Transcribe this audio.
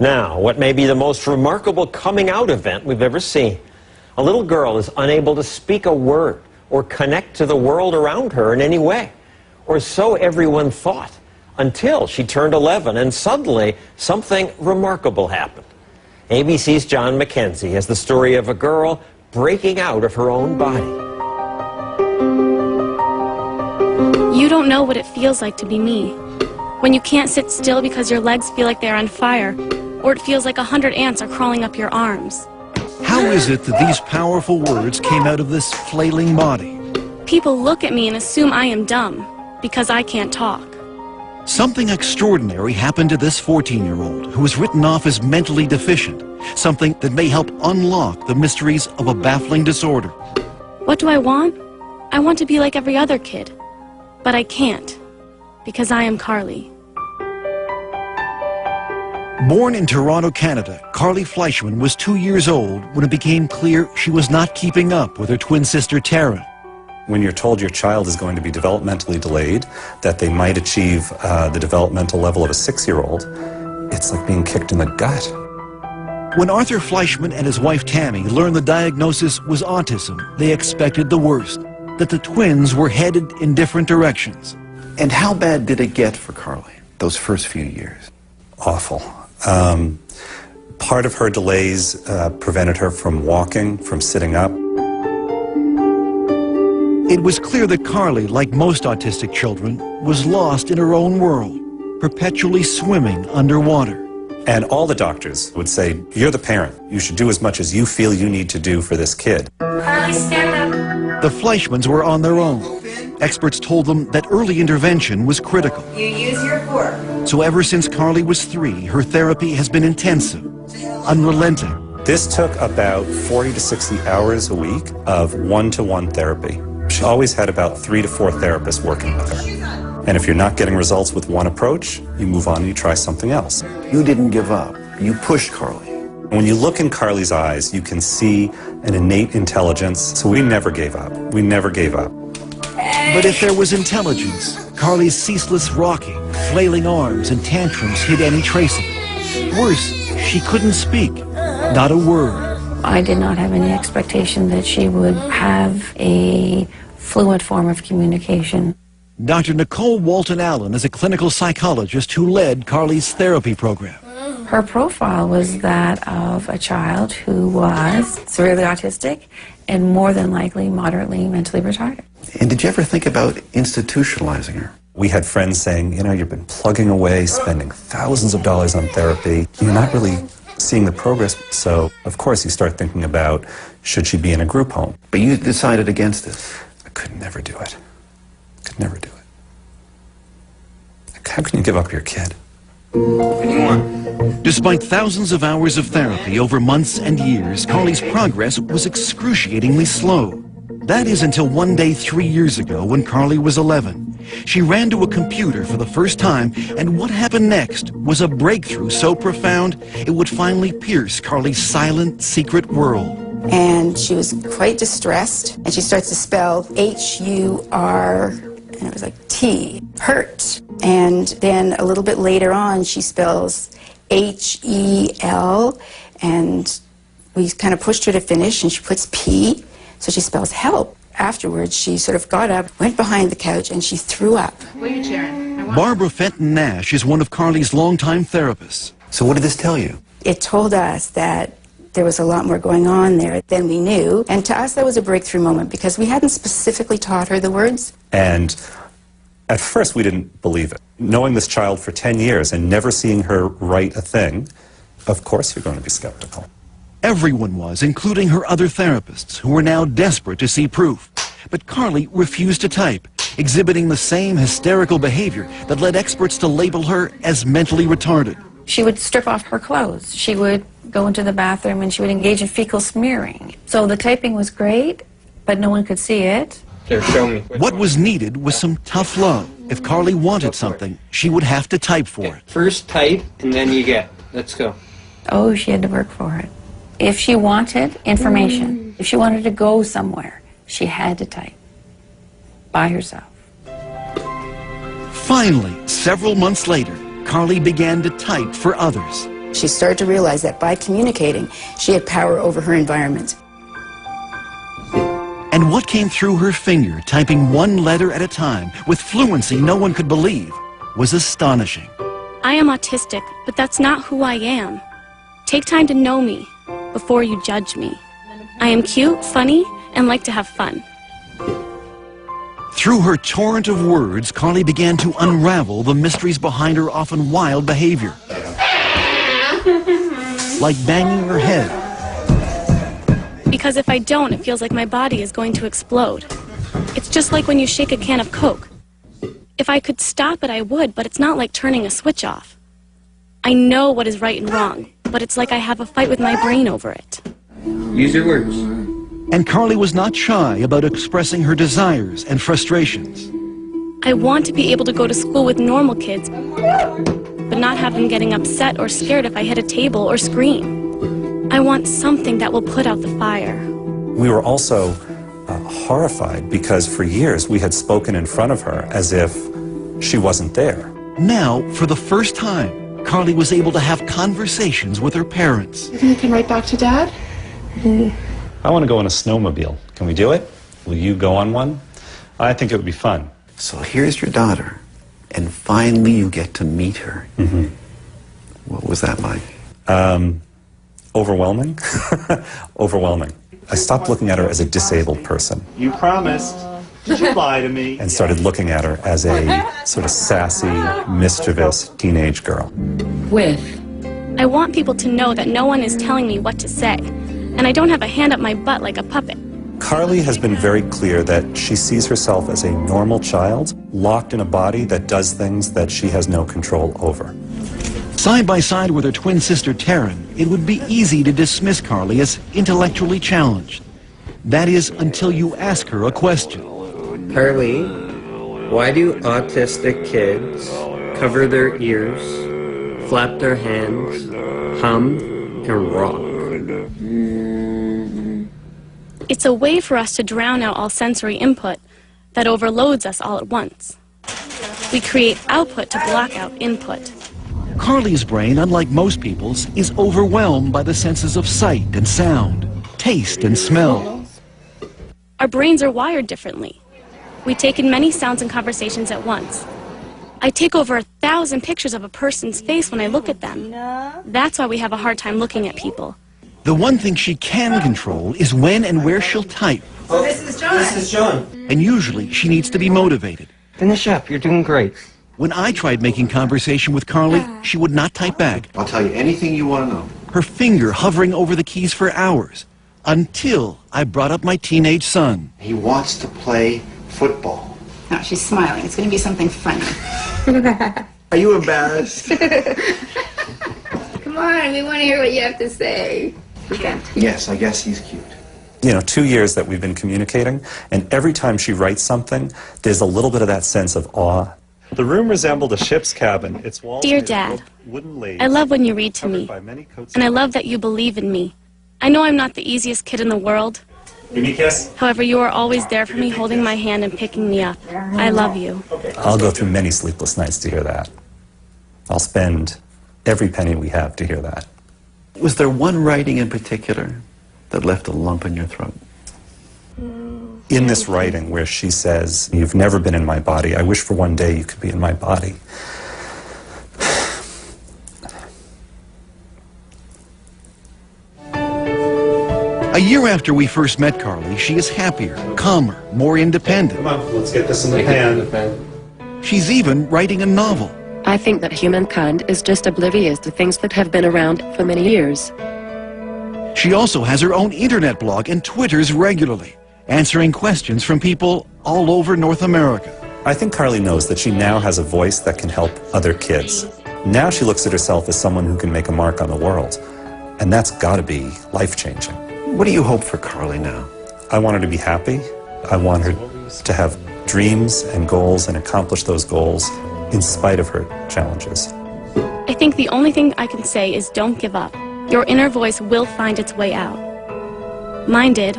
Now, what may be the most remarkable coming out event we've ever seen. A little girl is unable to speak a word or connect to the world around her in any way. Or so everyone thought, until she turned 11 and suddenly something remarkable happened. ABC's John McKenzie has the story of a girl breaking out of her own body. You don't know what it feels like to be me. When you can't sit still because your legs feel like they're on fire, or it feels like 100 ants are crawling up your arms. How is it that these powerful words came out of this flailing body? People look at me and assume I am dumb because I can't talk. Something extraordinary happened to this 14-year-old who was written off as mentally deficient, something that may help unlock the mysteries of a baffling disorder. What do I want? I want to be like every other kid, but I can't because I am Carly. Born in Toronto, Canada, Carly Fleischman was 2 years old when it became clear she was not keeping up with her twin sister Tara. When you're told your child is going to be developmentally delayed, that they might achieve the developmental level of a 6-year-old, it's like being kicked in the gut. When Arthur Fleischman and his wife Tammy learned the diagnosis was autism, they expected the worst, that the twins were headed in different directions. And how bad did it get for Carly, those first few years? Awful. Part of her delays prevented her from walking, from sitting up. It was clear that Carly, like most autistic children, was lost in her own world, perpetually swimming underwater. And all the doctors would say, you're the parent. You should do as much as you feel you need to do for this kid. Carly, stand up. The Fleischmans were on their own. Experts told them that early intervention was critical. You use your fork. So ever since Carly was 3, her therapy has been intensive, unrelenting. This took about 40 to 60 hours a week of one-to-one therapy. She always had about 3 to 4 therapists working with her. And if you're not getting results with one approach, you move on and you try something else. You didn't give up. You pushed Carly. When you look in Carly's eyes, you can see an innate intelligence. So we never gave up. We never gave up. But if there was intelligence, Carly's ceaseless rocking, flailing arms, and tantrums hid any trace of it. Worse, she couldn't speak, not a word. I did not have any expectation that she would have a fluent form of communication. Dr. Nicole Walton-Allen is a clinical psychologist who led Carly's therapy program. Her profile was that of a child who was severely autistic and more than likely moderately mentally retarded. And did you ever think about institutionalizing her? We had friends saying, you know, you've been plugging away, spending thousands of dollars on therapy. You're not really seeing the progress. So, of course, you start thinking about, should she be in a group home? But you decided against it. I could never do it. Could never do it. How can you give up your kid? What do you want? Despite thousands of hours of therapy over months and years, Carly's progress was excruciatingly slow. That is until one day 3 years ago when Carly was 11. She ran to a computer for the first time, and what happened next was a breakthrough so profound it would finally pierce Carly's silent, secret world. And she was quite distressed, and she starts to spell H-U-R, and it was like T, hurt. And then a little bit later on, she spells H-E-L, and we kind of pushed her to finish, and she puts P, so she spells help. Afterwards, she sort of got up, went behind the couch, and she threw up. What are you cheering? Barbara Fenton Nash is one of Carly's longtime therapists. So what did this tell you? It told us that there was a lot more going on there than we knew, and to us that was a breakthrough moment because we hadn't specifically taught her the words. And at first we didn't believe it. Knowing this child for 10 years and never seeing her write a thing, of course you're going to be skeptical. Everyone was, including her other therapists, who were now desperate to see proof. But Carly refused to type, exhibiting the same hysterical behavior that led experts to label her as mentally retarded. She would strip off her clothes. She would go into the bathroom and she would engage in fecal smearing. So the typing was great, but no one could see it. Here, show me. What was needed was some tough love. If Carly wanted something, she would have to type for it. First type, and then you get. Let's go. Oh, she had to work for it. If she wanted information, if she wanted to go somewhere, she had to type by herself. Finally, several months later, Carly began to type for others. She started to realize that by communicating, she had power over her environment. And what came through her finger, typing one letter at a time, with fluency no one could believe, was astonishing. I am autistic, but that's not who I am. Take time to know me before you judge me. I am cute, funny, and like to have fun. Through her torrent of words, Carly began to unravel the mysteries behind her often wild behavior. Like banging her head. Because if I don't, it feels like my body is going to explode. It's just like when you shake a can of Coke. If I could stop it, I would, but it's not like turning a switch off. I know what is right and wrong, but it's like I have a fight with my brain over it. Use your words. And Carly was not shy about expressing her desires and frustrations. I want to be able to go to school with normal kids, but not have them getting upset or scared if I hit a table or scream. I want something that will put out the fire. We were also horrified because for years we had spoken in front of her as if she wasn't there. Now, for the first time, Carly was able to have conversations with her parents. You think you can write back to Dad? I want to go on a snowmobile. Can we do it? Will you go on one? I think it would be fun. So here's your daughter, and finally you get to meet her. What was that like? Overwhelming. Overwhelming. I stopped looking at her as a disabled person. You promised. Did you lie to me? And started looking at her as a sort of sassy, mischievous teenage girl. I want people to know that no one is telling me what to say, and I don't have a hand up my butt like a puppet. Carly has been very clear that she sees herself as a normal child, locked in a body that does things that she has no control over. Side by side with her twin sister Taryn, it would be easy to dismiss Carly as intellectually challenged. That is, until you ask her a question. Carly, why do autistic kids cover their ears, flap their hands, hum, and rock? It's a way for us to drown out all sensory input that overloads us all at once. We create output to block out input. Carly's brain, unlike most people's, is overwhelmed by the senses of sight and sound, taste and smell. Our brains are wired differently. We take in many sounds and conversations at once. I take over 1,000 pictures of a person's face when I look at them. That's why we have a hard time looking at people. The one thing she can control is when and where she'll type. Oh, this is John. This is John. And usually she needs to be motivated. Finish up. You're doing great. When I tried making conversation with Carly, she would not type back. I'll tell you anything you want to know. Her finger hovering over the keys for hours, until I brought up my teenage son. He wants to play football. Now she's smiling. It's going to be something funny. Are you embarrassed? Come on, we want to hear what you have to say. Yes, I guess he's cute. You know, 2 years that we've been communicating, and every time she writes something, there's a little bit of that sense of awe. The room resembled a ship's cabin. Its walls Dear made of Dad, wooden laths, I love when you read to me, covered by many coats and I of love that you believe in me. I know I'm not the easiest kid in the world. Give me a kiss. However, you are always there for me, holding my hand and picking me up. I love you. I'll go through many sleepless nights to hear that. I'll spend every penny we have to hear that. Was there one writing in particular that left a lump in your throat? In this writing where she says, "You've never been in my body. I wish for one day you could be in my body." A year after we first met Carly, she is happier, calmer, more independent. Come on, let's get this in the pan. She's even writing a novel. I think that humankind is just oblivious to things that have been around for many years. She also has her own internet blog and twitters regularly, answering questions from people all over North America. I think Carly knows that she now has a voice that can help other kids. Now she looks at herself as someone who can make a mark on the world. And that's got to be life-changing. What do you hope for Carly now? I want her to be happy. I want her to have dreams and goals and accomplish those goals in spite of her challenges. I think the only thing I can say is don't give up. Your inner voice will find its way out. Mine did.